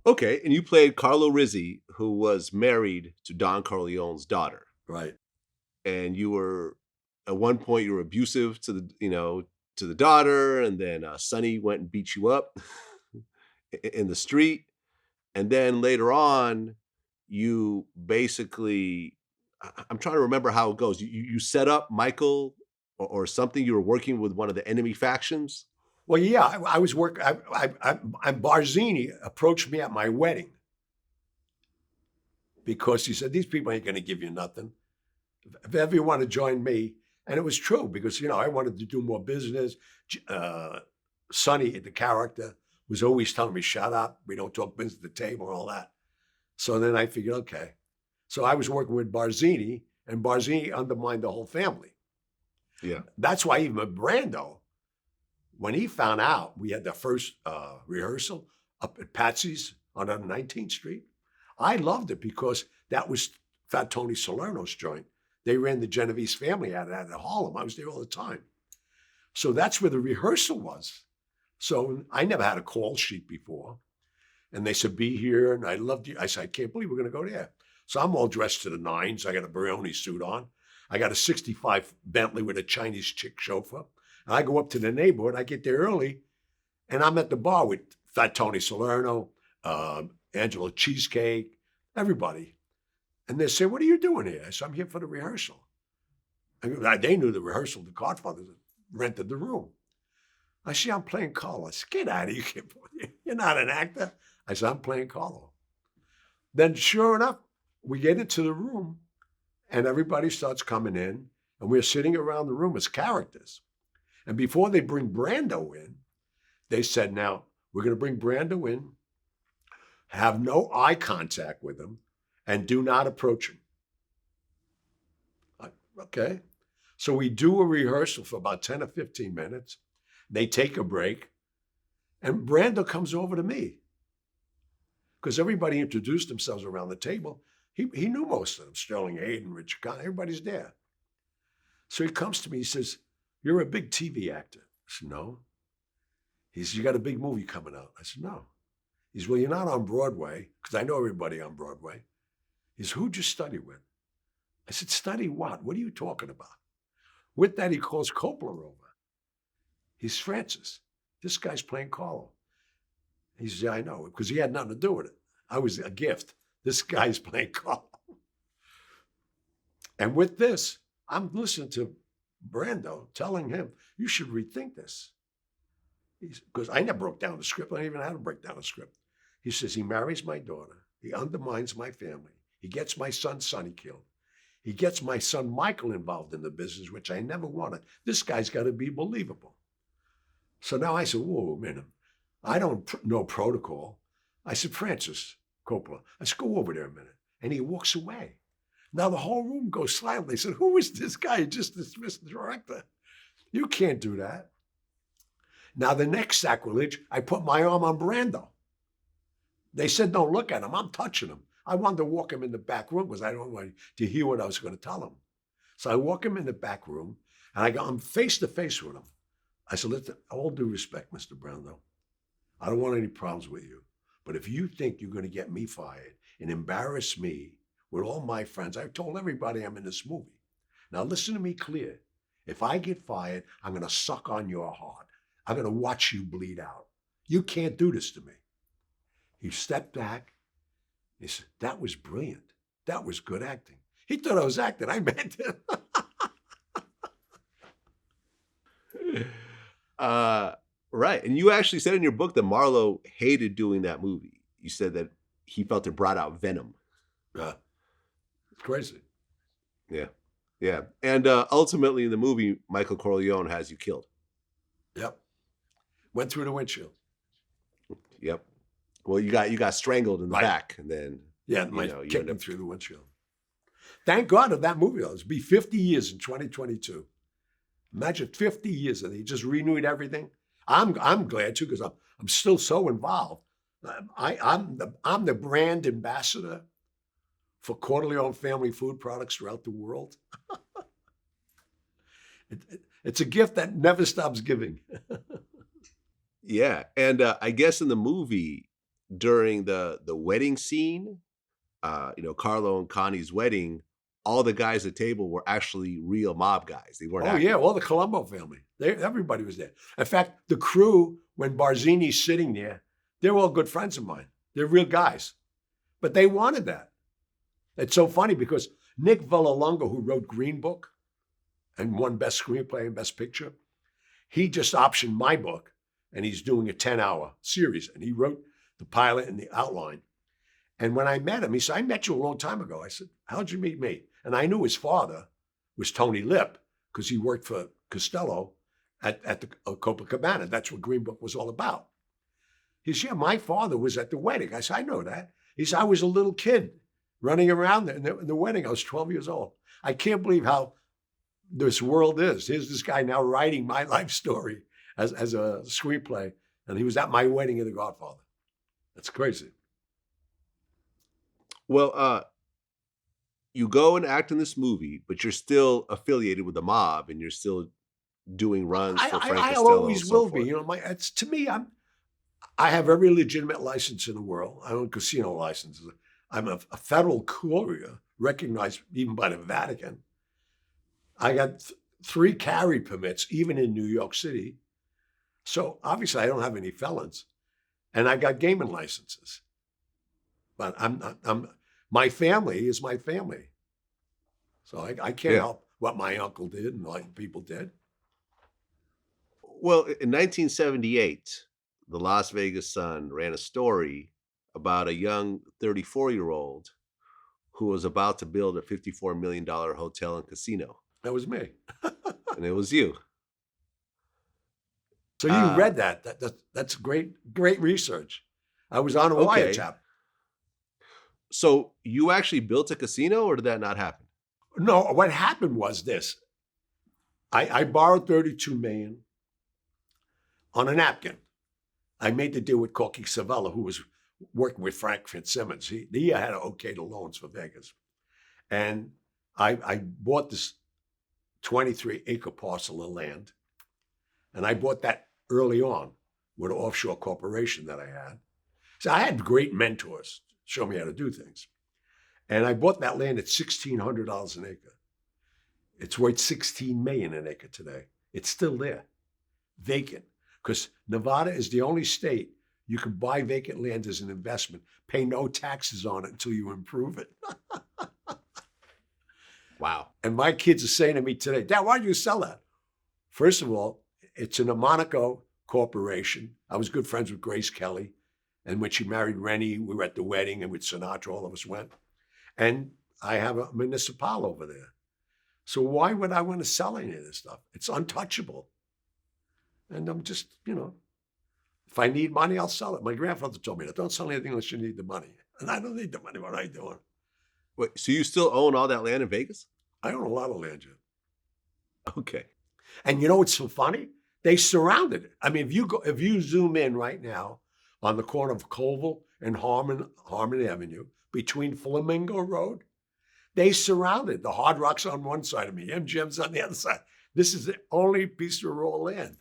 Okay, and you played Carlo Rizzi, who was married to Don Corleone's daughter, Right. and you were at one point you were abusive to to the daughter, and then Sonny went and beat you up in the street, and then later on, you basically I'm trying to remember how it goes. You set up Michael or something. You were working with one of the enemy factions. Well, yeah, I was working. Barzini approached me at my wedding because he said, "These people ain't going to give you nothing. If ever you want to join me," and it was true because I wanted to do more business. Sonny, the character, was always telling me, "Shut up. We don't talk business at the table and all that." So then I figured, okay. So I was working with Barzini, and Barzini undermined the whole family. Yeah. That's why even with Brando, when he found out we had the first rehearsal up at Patsy's on 19th Street, I loved it because that was Fat Tony Salerno's joint. They ran the Genovese family out of Harlem. I was there all the time. So that's where the rehearsal was. So I never had a call sheet before. And they said, be here. And I loved you. I said, I can't believe we're going to go there. So I'm all dressed to the nines. I got a Brioni suit on. I got a 65 Bentley with a Chinese chick chauffeur. And I go up to the neighborhood. I get there early. And I'm at the bar with Fat Tony Salerno, Angelo Cheesecake, everybody. And they say, what are you doing here? I said, I'm here for the rehearsal. And they knew the rehearsal. The Godfather rented the room. I said, I'm playing Carlo. I said, get out of here. You're not an actor. I said, I'm playing Carlo. Then sure enough, we get into the room and everybody starts coming in and we're sitting around the room as characters. And before they bring Brando in, they said, now we're going to bring Brando in, have no eye contact with him, and do not approach him. Okay. So we do a rehearsal for about 10 or 15 minutes. They take a break, and Brando comes over to me because everybody introduced themselves around the table. He knew most of them, Sterling Hayden, Richard Conn, everybody's there. So he comes to me, he says, you're a big TV actor. I said, no. He says, you got a big movie coming out. I said, no. He says, well, you're not on Broadway, because I know everybody on Broadway. He says, who'd you study with? I said, study what? What are you talking about? With that, he calls Coppola over. He's Francis. This guy's playing Carlo. He says, yeah, I know, because he had nothing to do with it. I was a gift. This guy's playing Carlo. And with this, I'm listening to Brando telling him, you should rethink this. Because I never broke down the script. I didn't even know how to break down a script. He says, he marries my daughter. He undermines my family. He gets my son Sonny killed. He gets my son Michael involved in the business, which I never wanted. This guy's got to be believable. So now I said, whoa, a minute. I don't know protocol. I said, Francis Coppola, let's go over there a minute. And he walks away. Now the whole room goes silent. They said, who is this guy? He just dismissed the director. You can't do that. Now the next sacrilege, I put my arm on Brando. They said, don't look at him. I'm touching him. I wanted to walk him in the back room because I don't want to hear what I was going to tell him. So I walk him in the back room and I'm face to face with him. I said, listen, all due respect, Mr. Brando, I don't want any problems with you. But if you think you're going to get me fired and embarrass me with all my friends, I've told everybody I'm in this movie. Now listen to me clear. If I get fired, I'm going to suck on your heart. I'm going to watch you bleed out. You can't do this to me. He stepped back. He said, that was brilliant. That was good acting. He thought I was acting. I meant it. Right. And you actually said in your book that Marlo hated doing that movie. You said that he felt it brought out venom. It's crazy. Yeah. Yeah. And ultimately in the movie, Michael Corleone has you killed. Yep. Went through the windshield. Yep. Well, you got strangled in the back, and then kicked him through the windshield. Thank God of that movie. It'll be 50 years in 2022. Imagine 50 years and he just renewed everything. I'm glad too because I'm still so involved. I'm the brand ambassador for Corleone family food products throughout the world. It's a gift that never stops giving. Yeah, and I guess in the movie, during the wedding scene, Carlo and Connie's wedding, all the guys at the table were actually real mob guys. They weren't Oh yeah, actors. well the Colombo family, everybody was there. In fact, the crew when Barzini's sitting there, they're all good friends of mine. They're real guys, but they wanted that. It's so funny because Nick Vallelonga, who wrote Green Book and won Best Screenplay and Best Picture, he just optioned my book, and he's doing a 10-hour series, and he wrote the pilot and the outline. And when I met him, he said, I met you a long time ago. I said, how'd you meet me? And I knew his father was Tony Lip because he worked for Costello at the Copacabana. That's what Green Book was all about. He said, yeah, my father was at the wedding. I said, I know that. He said, I was a little kid running around there in the wedding. I was 12 years old. I can't believe how this world is. Here's this guy now writing my life story as a screenplay, and he was at my wedding in The Godfather. That's crazy. Well, you go and act in this movie, but you're still affiliated with the mob, and you're still doing runs for Frank I Costello always and so will forth. be. It's to me. I have every legitimate license in the world. I own casino licenses. I'm a federal courier, recognized even by the Vatican. I got 3 carry permits, even in New York City. So obviously, I don't have any felons, and I got gaming licenses. But my family is my family. So I can't Yeah. help what my uncle did and like people did. Well, in 1978, the Las Vegas Sun ran a story about a young 34-year-old who was about to build a $54 million hotel and casino, That was me. and it was you. So you Uh, read that. That's great research. I was on a okay. wiretap. So you actually built a casino, or did that not happen? No, what happened was this. I borrowed $32 million on a napkin. I made the deal with Corky Savella, who was working with Frank Fitzsimmons. He had to okay the loans for Vegas. And I bought this 23-acre parcel of land. And I bought that early on with an offshore corporation that I had. So I had great mentors show me how to do things. And I bought that land at $1,600 an acre. It's worth $16 million an acre today. It's still there, vacant, because Nevada is the only state you can buy vacant land as an investment, pay no taxes on it until you improve it. Wow. And my kids are saying to me today, Dad, why did you sell that? First of all, it's in a Monaco corporation. I was good friends with Grace Kelly. And when she married Rennie, we were at the wedding, and with Sinatra, all of us went. And I have a municipal over there. So why would I want to sell any of this stuff? It's untouchable. And I'm just, if I need money, I'll sell it. My grandfather told me that. Don't sell anything unless you need the money. And I don't need the money. What am I doing? Wait, so you still own all that land in Vegas? I own a lot of land yet. Okay. And you know what's so funny? They surrounded it. I mean, if you zoom in right now on the corner of Colville and Harmon Avenue, between Flamingo Road, they surrounded the Hard Rock's on one side of me, MGM's on the other side. This is the only piece of raw land.